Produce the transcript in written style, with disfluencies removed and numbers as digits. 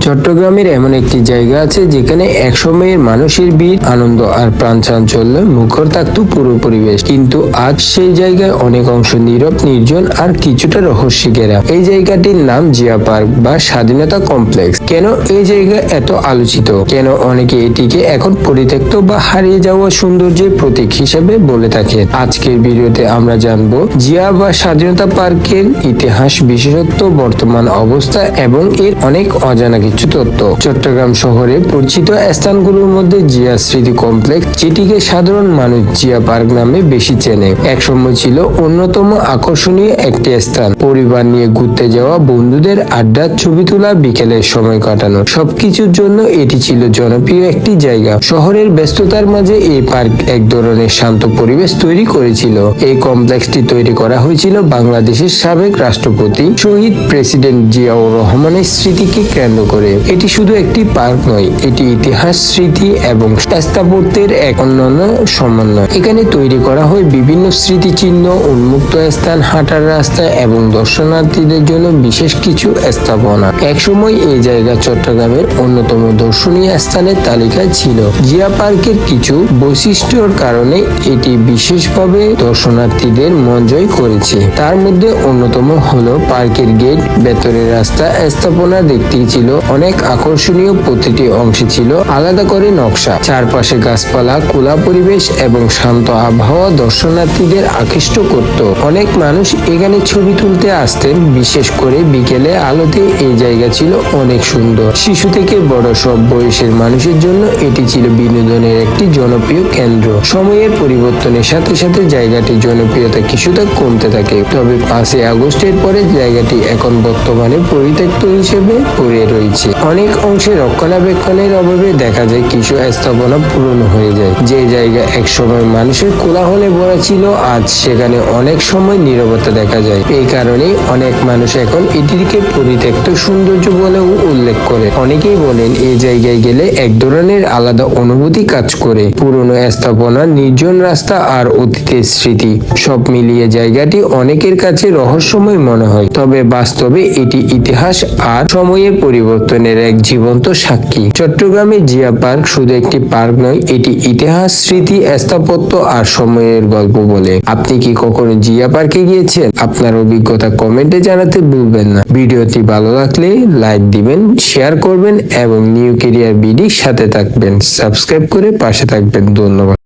চট্টগ্রামের এমন একটি জায়গা আছে যেখানে একসময়ের মানুষের ভিড়, আনন্দ আর প্রাণ চাঞ্চল্য মুখর থাকতো পুরো পরিবেশ, কিন্তু আজ সেই জায়গায় অনেক অংশ নীরব, নির্জন আর কিছুটা রহস্যে ঘেরা। এই জায়গাটির নাম জিয়া পার্ক বা স্বাধীনতা কমপ্লেক্স। কেন এই জায়গা এত আলোচিত, কেন অনেকে এটিকে এখন পরিত্যক্ত বা হারিয়ে যাওয়া সৌন্দর্যের প্রতীক হিসেবে বলে থাকে, আজকের ভিডিওতে আমরা জানবো জিয়া বা স্বাধীনতা পার্কের ইতিহাস, বিশেষত্ব, বর্তমান অবস্থা এবং এর অনেক অজানা কিছু তথ্য। চট্টগ্রাম শহরে পরিচিত স্থানগুলোর মধ্যে জিয়া স্মৃতি কমপ্লেক্স, যেটিকে সাধারণ মানুষ জিয়া পার্ক নামে বেশি চেনে, একসময় ছিল অন্যতম আকর্ষণীয় একটি স্থান। পরিবার নিয়ে ঘুরতে যাওয়া, বন্ধুদের আড্ডা, ছবি তোলা, বিকেলের সময় কাটানো, সবকিছুর জন্য এটি ছিল জনপ্রিয় একটি জায়গা। শহরের ব্যস্ততার মাঝে এই পার্ক এক ধরনের শান্ত পরিবেশ তৈরি করেছিল। এই কমপ্লেক্সটি তৈরি করা হয়েছিল বাংলাদেশের সাবেক রাষ্ট্রপতি শহীদ প্রেসিডেন্ট জিয়াউর রহমানের স্মৃতিকে কেন্দ্র করে। এটি শুধু একটি পার্ক নয়, এটি ইতিহাস, স্মৃতি এবং স্থাপত্যের এক অনন্য সমন্বয়। এখানে তৈরি করা হয় বিভিন্ন স্মৃতিচিহ্ন, উন্মুক্ত স্থান, হাঁটার রাস্তা এবং দর্শনার্থীদের জন্য বিশেষ কিছু স্থাপনা। একসময় এই জায়গা চট্টগ্রামের অন্যতম দর্শনীয় স্থানের তালিকায় ছিল। জিয়া পার্কের কিছু বৈশিষ্ট্যর কারণে এটি বিশেষভাবে দর্শনার্থীদের মন জয় করেছে। তার মধ্যে অন্যতম হলো পার্কের গেট, ভেতরের রাস্তা, স্থাপনা দেখতে ছিল অনেক আকর্ষণীয়। প্রতিটি অংশে ছিল আলাদা করে নকশা। চারপাশে গাছপালা, খোলা পরিবেশ এবং শান্ত আবহাওয়া দর্শনার্থীদের আকৃষ্ট করত। অনেক মানুষ এখানে ছবি তুলতে আসতেন, বিশেষ করে বিকেলে আলোতে। এই জায়গা ছিল অনেক সুন্দর। শিশু থেকে বড় সব বয়সের মানুষের জন্য এটি ছিল বিনোদনের একটি জনপ্রিয় কেন্দ্র। সময়ের পরিবর্তনের সাথে সাথে জায়গাটির জনপ্রিয়তা কিছুটা কমতে থাকে, তবে 5 আগস্টের পরে জায়গাটি এখন বর্তমানে পরিত্যক্ত হিসেবে পড়ে রয়েছে। অনেক অংশে রক্ষণাবেক্ষণের অভাবে দেখা যায় কিছু স্থাপনা পুরনো হয়ে যায়। যে জায়গা একসময় মানুষের কোলাহলে ভরা ছিল, আজ সেখানে অনেক সময় নীরবতা দেখা যায়। এই কারণে অনেক মানুষ এখন এটিকে পরিত্যক্ত সৌন্দর্য বলেও উল্লেখ করে। অনেকেই বলেন এই জায়গায় গেলে এক ধরনের আলাদা অনুভূতি কাজ করে। পুরনো স্থাপনা, নির্জন রাস্তা আর অতীতের স্মৃতি সব মিলিয়ে জায়গাটি অনেকের কাছে রহস্যময় মনে হয়, তবে বাস্তবে এটি ইতিহাস আর সময়ের পরিবর্তনের এক জীবন্ত সাক্ষী। চট্টগ্রামের জিয়া পার্ক শুধু একটি পার্ক নয়, এটি ইতিহাস, স্মৃতি, স্থাপত্য আর সময়ের গল্প বলে। আপনি কি কখনো জিয়া পার্কে গিয়েছেন? আপনার অভিজ্ঞতা কমেন্টে জানাতে ভুলবেন না। ভিডিওটি ভালো লাগলে লাইক দিবেন, শেয়ার করবেন এবং নিউ কেরিয়ার বিডির সাথে থাকবেন। সাবস্ক্রাইব করে পাশে থাকবেন। ধন্যবাদ।